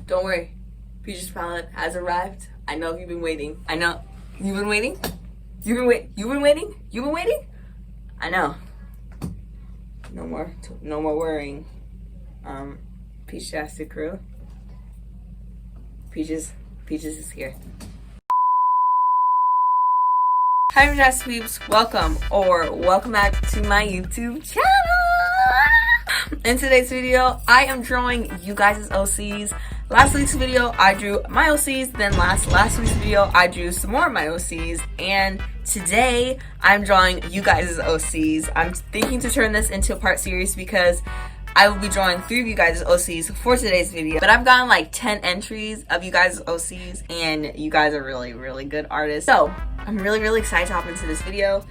Don't worry, PeachesPallet has arrived. I know you've been waiting. I know you've been waiting. You've been waiting. You've been waiting. I know. No more worrying. Peachtastic crew. Peaches is here. Hi, Peachtastic peeps. Welcome back to my YouTube channel. In today's video, I am drawing you guys' OCs. Last week's video, I drew my OCs. Then last week's video, I drew some more of my OCs. And today, I'm drawing you guys' OCs. I'm thinking to turn this into a part series because I will be drawing 3 of you guys' OCs for today's video. But I've gotten like 10 entries of you guys' OCs, and you guys are really good artists. So I'm really excited to hop into this video.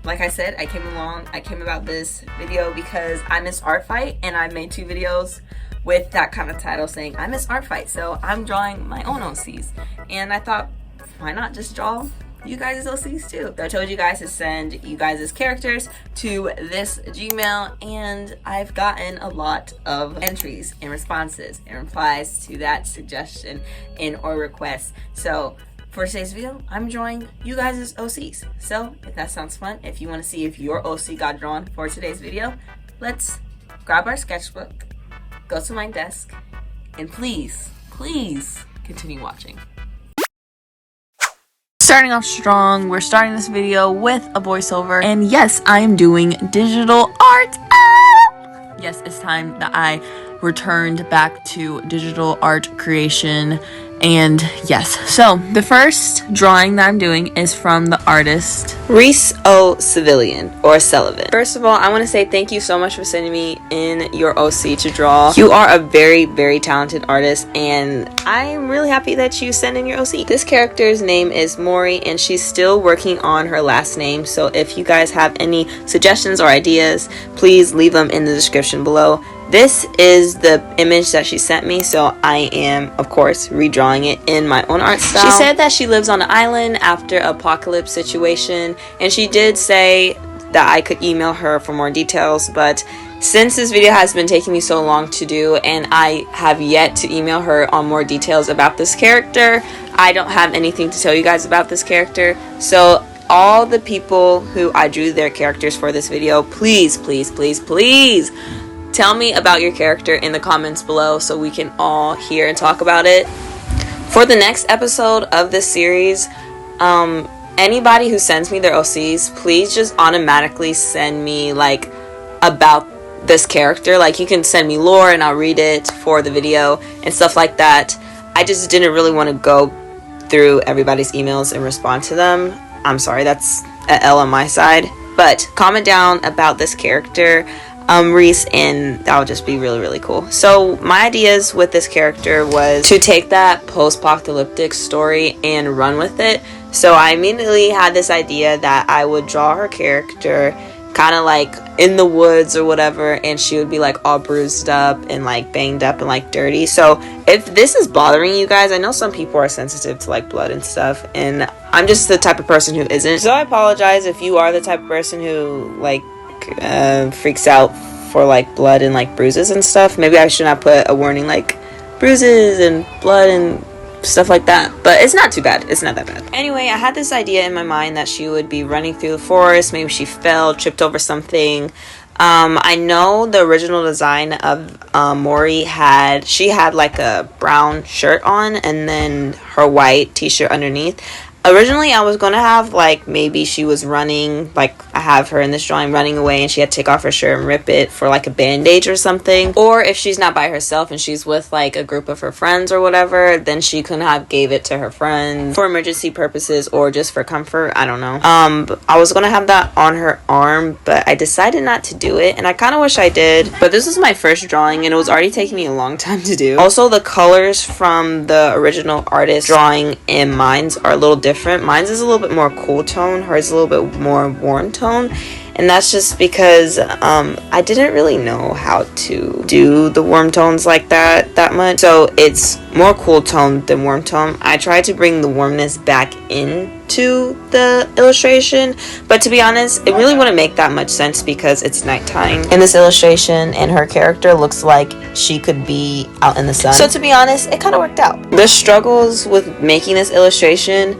Like I said, I came about this video because I miss art fight, and I made 2 videos with that kind of title saying I miss art fight. So I'm drawing my own OCs, and I thought, why not just draw you guys' OCs too? So I told you guys to send you guys' characters to this Gmail, and I've gotten a lot of entries and responses and replies to that suggestion and or request. So for today's video, I'm drawing you guys' OCs. So if that sounds fun, if you want to see if your OC got drawn for today's video, let's grab our sketchbook, go to my desk, and please continue watching. Starting off strong, we're starting this video with a voiceover, and yes, I am doing digital art. Yes, it's time that I returned back to digital art creation. And yes, so the first drawing that I'm doing is from the artist Reese O. Civilian or Sullivan. First of all, I want to say thank you so much for sending me in your OC to draw. You are a very talented artist, and I'm really happy that you sent in your OC. This character's name is Mory, and she's still working on her last name. So if you guys have any suggestions or ideas, please leave them in the description below. This is the image that she sent me, so I am, of course, redrawing it in my own art style. She said that she lives on an island after an apocalypse situation, and she did say that I could email her for more details, but since this video has been taking me so long to do and I have yet to email her on more details about this character, I don't have anything to tell you guys about this character. So all the people who I drew their characters for this video, please tell me about your character in the comments below so we can all hear and talk about it. For the next episode of this series, anybody who sends me their OCs, please just automatically send me like about this character. Like, you can send me lore and I'll read it for the video and stuff like that. I just didn't really want to go through everybody's emails and respond to them. I'm sorry, that's an L on my side. But comment down about this character, Reese, and that would just be really cool. So my ideas with this character was to take that post-apocalyptic story and run with it. So I immediately had this idea that I would draw her character kind of like in the woods or whatever, and she would be like all bruised up and like banged up and like dirty. So if this is bothering you guys, I know some people are sensitive to like blood and stuff, and I'm just the type of person who isn't. So I apologize if you are the type of person who like freaks out for like blood and like bruises and stuff. Maybe I should not put a warning like bruises and blood and stuff like that, but it's not too bad. It's not that bad. Anyway, I had this idea in my mind that she would be running through the forest. Maybe she fell, tripped over something. I know the original design of Mory had like a brown shirt on and then her white t-shirt underneath. Originally, I was going to have, like, maybe she was running, like, I have her in this drawing running away and she had to take off her shirt and rip it for, like, a bandage or something. Or if she's not by herself and she's with, like, a group of her friends or whatever, then she couldn't have gave it to her friends for emergency purposes or just for comfort. I don't know. I was going to have that on her arm, but I decided not to do it, and I kind of wish I did. But this was my first drawing, and it was already taking me a long time to do. Also, the colors from the original artist drawing and mine's are a little different. Mine's is a little bit more cool tone, hers is a little bit more warm tone, and that's just because I didn't really know how to do the warm tones like that much. So it's more cool tone than warm tone. I tried to bring the warmness back in to the illustration, but to be honest, it really wouldn't make that much sense because it's nighttime in this illustration and her character looks like she could be out in the sun. So to be honest, it kind of worked out. The struggles with making this illustration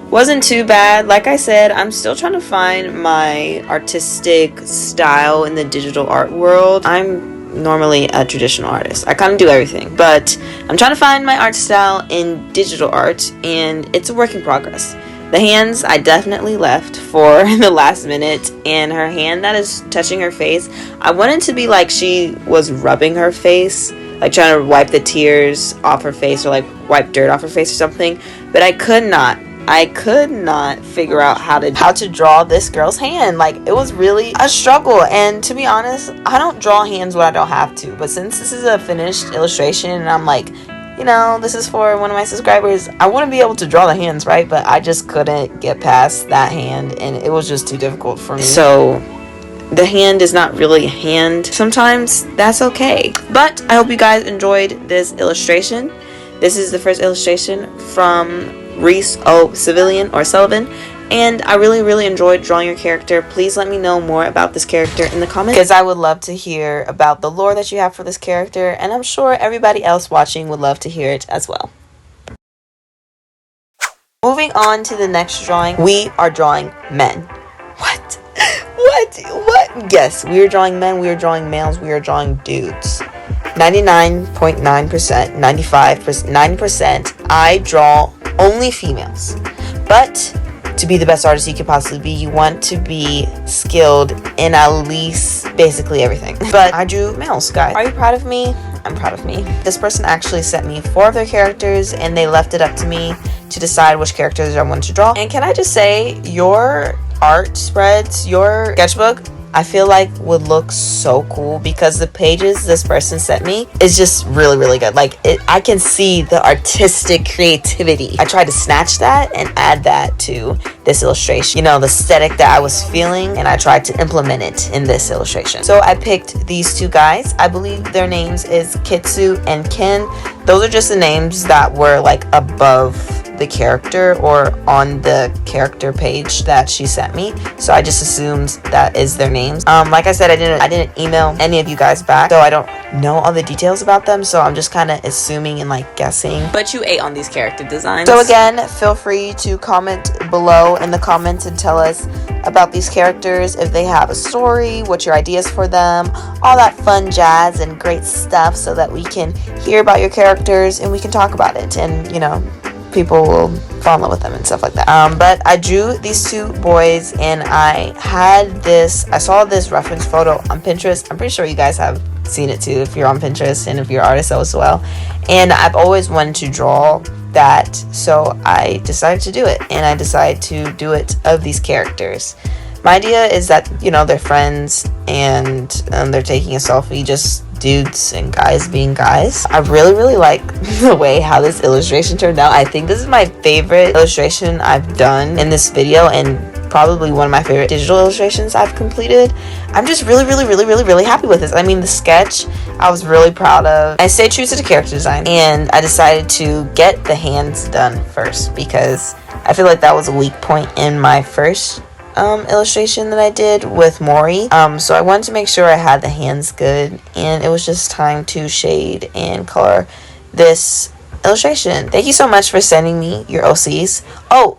wasn't too bad. Like I said, I'm still trying to find my artistic style in the digital art world. I'm normally a traditional artist. I kind of do everything, but I'm trying to find my art style in digital art, and it's a work in progress. The hands I definitely left for the last minute, and her hand that is touching her face, I wanted to be like she was rubbing her face, like trying to wipe the tears off her face or like wipe dirt off her face or something, but I could not figure out how to draw this girl's hand. Like, it was really a struggle, and to be honest, I don't draw hands when I don't have to, but since this is a finished illustration and I'm like, you know, this is for one of my subscribers, I want to be able to draw the hands, right? But I just couldn't get past that hand, and it was just too difficult for me. So the hand is not really a hand sometimes. That's okay, but I hope you guys enjoyed this illustration. This is the first illustration from Reese Sullivan, and I really enjoyed drawing your character. Please let me know more about this character in the comments, because I would love to hear about the lore that you have for this character, and I'm sure everybody else watching would love to hear it as well. Moving on to the next drawing, we are drawing men. What? Yes, we are drawing men, we are drawing males, we are drawing dudes. 99.9%, 95%, 90%, I draw only females. But to be the best artist you could possibly be, you want to be skilled in at least basically everything. But I drew males, guys. Are you proud of me? I'm proud of me. This person actually sent me 4 of their characters, and they left it up to me to decide which characters I wanted to draw. And can I just say, your art spreads, your sketchbook, I feel like would look so cool, because the pages this person sent me is just really good. Like, I can see the artistic creativity. I tried to snatch that and add that to this illustration, you know, the aesthetic that I was feeling, and I tried to implement it in this illustration. So I picked these 2 guys. I believe their names is Kitsu and Ken. Those are just the names that were like above the character or on the character page that she sent me, so I just assumed that is their names. Like I said, I didn't email any of you guys back, so I don't know all the details about them, so I'm just kind of assuming and like guessing. But you ate on these character designs. So again, feel free to comment below in the comments and tell us about these characters, if they have a story, what your ideas for them, all that fun jazz and great stuff, so that we can hear about your characters and we can talk about it, and you know, people will fall in love with them and stuff like that. But I drew these 2 boys, and I saw this reference photo on Pinterest. I'm pretty sure you guys have seen it too if you're on Pinterest and if you're artists as well. And I've always wanted to draw that, so I decided to do it, and I decided to do it of these characters. My idea is that, you know, they're friends, and they're taking a selfie, just dudes and guys being guys. I really like the way how this illustration turned out. I think this is my favorite illustration I've done in this video, and probably one of my favorite digital illustrations I've completed. I'm just really happy with this. I mean, the sketch I was really proud of. I stayed true to the character design, and I decided to get the hands done first, because I feel like that was a weak point in my first illustration that I did with Mory. So I wanted to make sure I had the hands good, and it was just time to shade and color this illustration. Thank you so much for sending me your OCs. Oh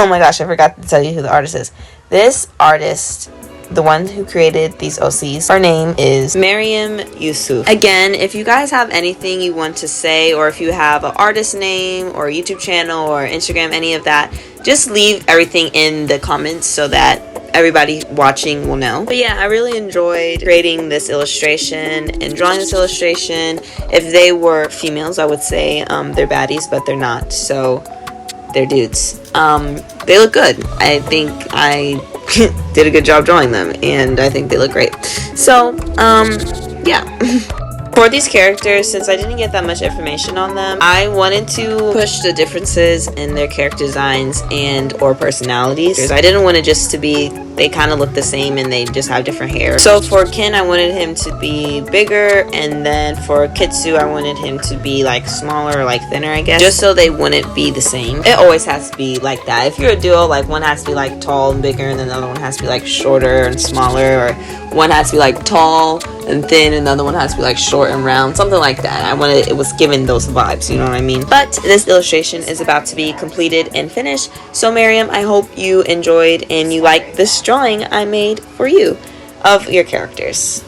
my gosh, I forgot to tell you who the artist is. This artist, the one who created these OCs, her name is Mariam Yusuf. Again, if you guys have anything you want to say, or if you have an artist name or a YouTube channel or Instagram, any of that, just leave everything in the comments so that everybody watching will know. But yeah, I really enjoyed creating this illustration and drawing this illustration. If they were females, I would say they're baddies, but they're not, so they're dudes. They look good. I think I did a good job drawing them, and I think they look great. So yeah. For these characters, since I didn't get that much information on them, I wanted to push the differences in their character designs and or personalities. I didn't want it just to be they kind of look the same and they just have different hair. So for Ken, I wanted him to be bigger, and then for Kitsu, I wanted him to be like smaller, like thinner, I guess, just so they wouldn't be the same. It always has to be like that. If you're a duo, like one has to be like tall and bigger, and then the other one has to be like shorter and smaller, or one has to be like tall and thin, and another one has to be like short and round, something like that. I wanted it was given those vibes, you know what I mean? But this illustration is about to be completed and finished. So Miriam, I hope you enjoyed and you liked this drawing I made for you of your characters.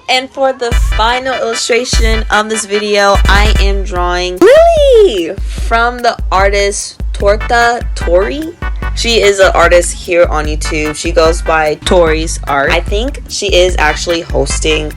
And for the final illustration of this video, I am drawing Lily from the artist Torta Tori. She is an artist here on YouTube. She goes by Tori's Art. I think she is actually hosting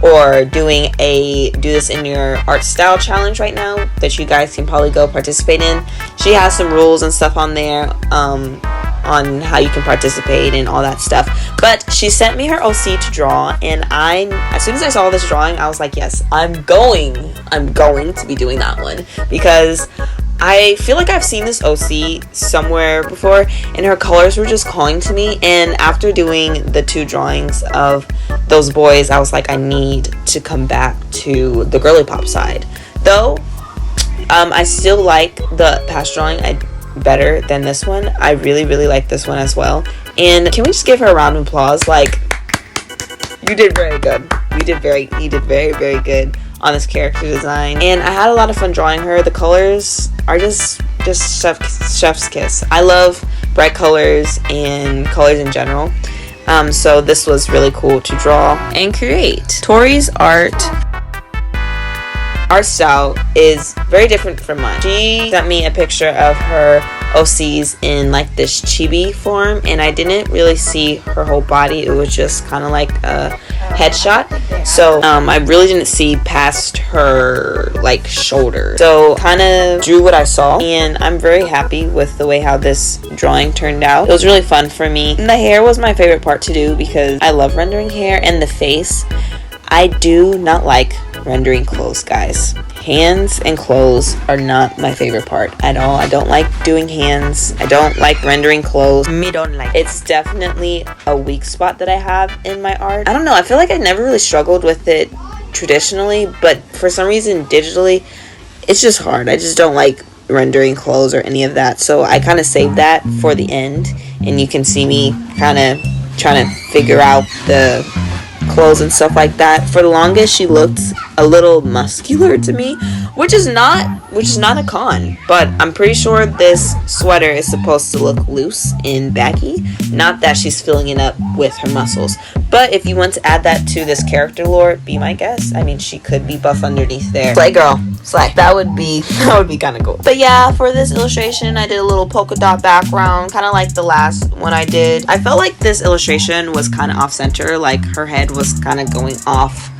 or doing a do this in your art style challenge right now that you guys can probably go participate in. She has some rules and stuff on there on how you can participate and all that stuff. But she sent me her OC to draw, and as soon as I saw this drawing, I was like, yes, I'm going to be doing that one, because I feel like I've seen this OC somewhere before and her colors were just calling to me. And after doing the 2 drawings of those boys, I was like, I need to come back to the girly pop side. Though I still like the past drawing better than this one. I really like this one as well. And can we just give her a round of applause? Like, you did very good. You did very good on this character design, and I had a lot of fun drawing her. The colors are just chef's kiss. I love bright colors and colors in general, so this was really cool to draw and create. Tori's art style is very different from mine. She sent me a picture of her OCs in like this chibi form, and I didn't really see her whole body. It was just kind of like a headshot, so I really didn't see past her like shoulder, so kind of drew what I saw, and I'm very happy with the way how this drawing turned out. It was really fun for me, and the hair was my favorite part to do because I love rendering hair, and the face. I do not like rendering clothes, guys. Hands and clothes are not my favorite part at all. I don't like doing hands. I don't like rendering clothes. Me don't like it. It's definitely a weak spot that I have in my art. I don't know. I feel like I never really struggled with it traditionally, but for some reason digitally, it's just hard. I just don't like rendering clothes or any of that. So I kind of saved that for the end, and you can see me kind of trying to figure out the clothes and stuff like that. For the longest, she looked a little muscular to me, which is not a con, but I'm pretty sure this sweater is supposed to look loose and baggy, not that she's filling it up with her muscles. But if you want to add that to this character lore, be my guest. I mean, she could be buff underneath there. Slay, girl, slay. That would be kind of cool. But yeah, for this illustration, I did a little polka dot background, kind of like the last one I did. I felt like this illustration was kind of off center, like her head was kind of going off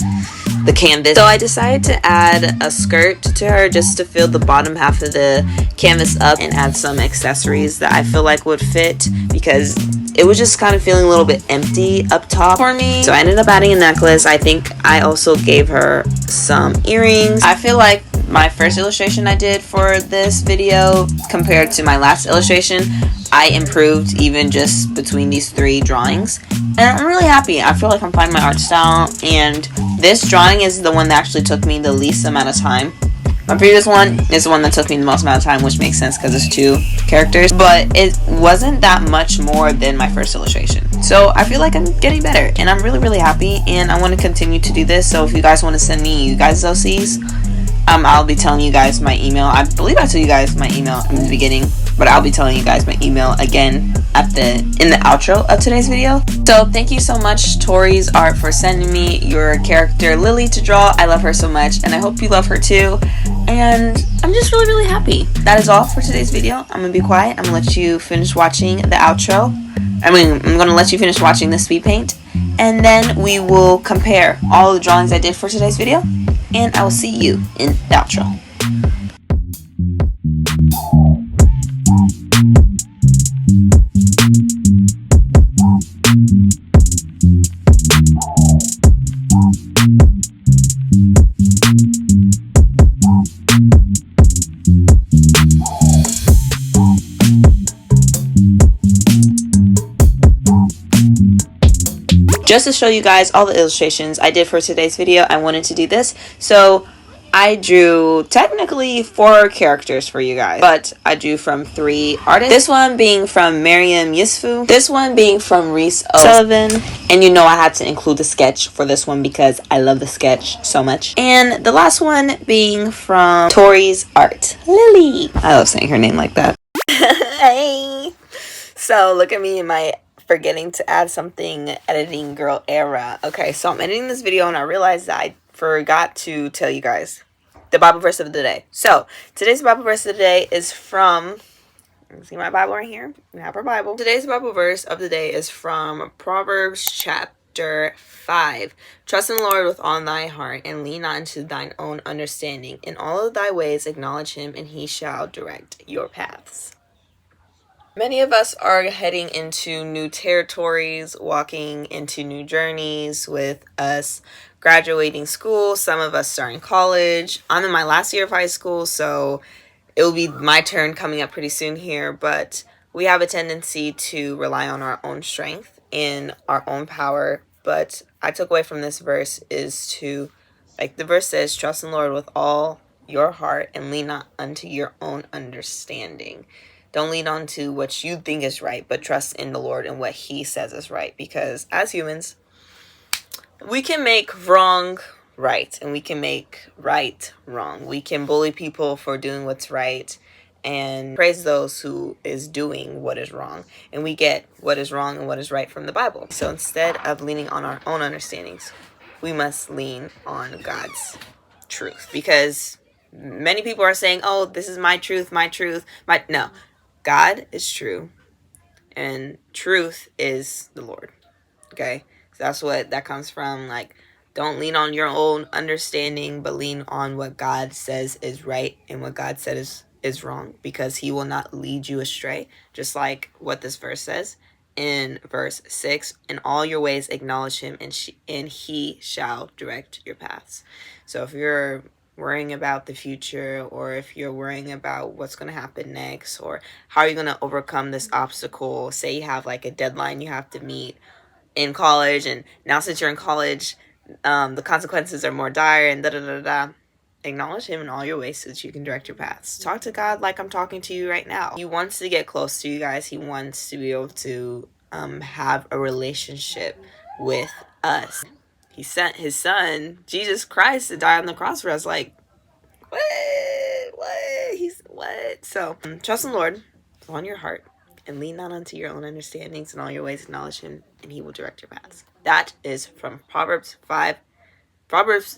the canvas, so I decided to add a skirt to her just to fill the bottom half of the canvas up and add some accessories that I feel like would fit, because it was just kind of feeling a little bit empty up top for me. So I ended up adding a necklace. I think I also gave her some earrings. I feel like my first illustration I did for this video compared to my last illustration, I improved even just between these 3 drawings, and I'm really happy. I feel like I'm finding my art style, and this drawing is the one that actually took me the least amount of time. My previous one is the one that took me the most amount of time, which makes sense because it's 2 characters, but it wasn't that much more than my first illustration. So I feel like I'm getting better, and I'm really happy, and I want to continue to do this. So if you guys want to send me you guys' OCs, I'll be telling you guys my email. I believe I told you guys my email in the beginning, but I'll be telling you guys my email again in the outro of today's video. So thank you so much, Tori's Art, for sending me your character Lily to draw. I love her so much, and I hope you love her too. And I'm just really happy. That is all for today's video. I'm gonna be quiet. I'm gonna let you finish watching the outro. I'm gonna let you finish watching the speed paint, and then we will compare all the drawings I did for today's video, and I will see you in the outro. Just to show you guys all the illustrations I did for today's video, I wanted to do this. So I drew technically 4 characters for you guys, but I drew from 3 artists. This one being from Miriam Yusfu, this one being from Reese O'Sullivan, and you know I had to include the sketch for this one because I love the sketch so much. And the last one being from Tori's art, Lily. I love saying her name like that. Hey! So look at me in my forgetting to add something editing girl era. Okay, so I'm editing this video and I realized that I forgot to tell you guys the Bible verse of the day. So today's Bible verse of the day is from, see my Bible right here? We have our Bible. Today's Bible verse of the day is from Proverbs chapter 5. Trust in the Lord with all thy heart and lean not into thine own understanding. In all of thy ways acknowledge him and he shall direct your paths. Many of us are heading into new territories, walking into new journeys with us graduating school, some of us starting college. I'm in my last year of high school, so it will be my turn coming up pretty soon here, but we have a tendency to rely on our own strength and our own power. But I took away from this verse is to, like the verse says, trust in the Lord with all your heart and lean not unto your own understanding. Don't lean on to what you think is right, but trust in the Lord and what he says is right. Because as humans, we can make wrong right and we can make right wrong. We can bully people for doing what's right and praise those who is doing what is wrong. And we get what is wrong and what is right from the Bible. So instead of leaning on our own understandings, we must lean on God's truth. Because many people are saying, oh, this is my truth, no. God is true, and truth is the Lord, okay? So that's what that comes from. Like, don't lean on your own understanding, but lean on what God says is right and what God said is wrong, because he will not lead you astray, just like what this verse says in verse 6. In all your ways acknowledge him, and he shall direct your paths. So if you're worrying about the future, or if you're worrying about what's going to happen next, or how are you going to overcome this obstacle, say you have like a deadline you have to meet in college, and now since you're in college, the consequences are more dire, and acknowledge him in all your ways so that you can direct your paths. Talk to God like I'm talking to you right now. He wants to get close to you guys. He wants to be able to have a relationship with us. He sent his son, Jesus Christ, to die on the cross for us. Like, what? What? So, trust in the Lord with all your heart and lean not unto your own understandings. In all your ways acknowledge him, and he will direct your paths. That is from Proverbs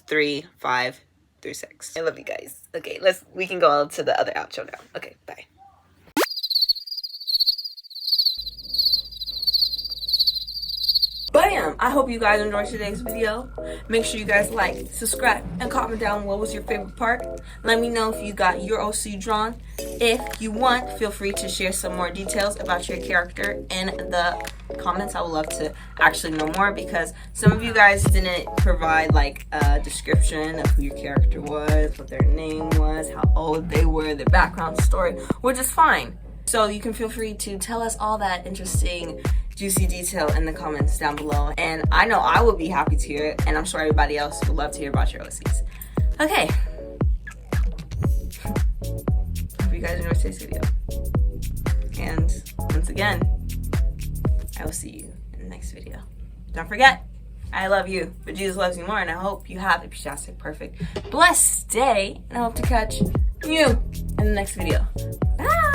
3, 5 through 6. I love you guys. Okay, we can go on to the other outro now. Okay, bye. Bam! I hope you guys enjoyed today's video. Make sure you guys like, subscribe, and comment down what was your favorite part. Let me know if you got your OC drawn. If you want, feel free to share some more details about your character in the comments. I would love to actually know more, because some of you guys didn't provide like a description of who your character was, what their name was, how old they were, their background story, which is fine. So you can feel free to tell us all that interesting juicy detail in the comments down below, and I know I will be happy to hear it, and I'm sure everybody else would love to hear about your OCs. Okay. Hope you guys enjoyed today's video. And once again, I will see you in the next video. Don't forget, I love you, but Jesus loves you more, and I hope you have a peachtastic, perfect, blessed day, and I hope to catch you in the next video. Bye!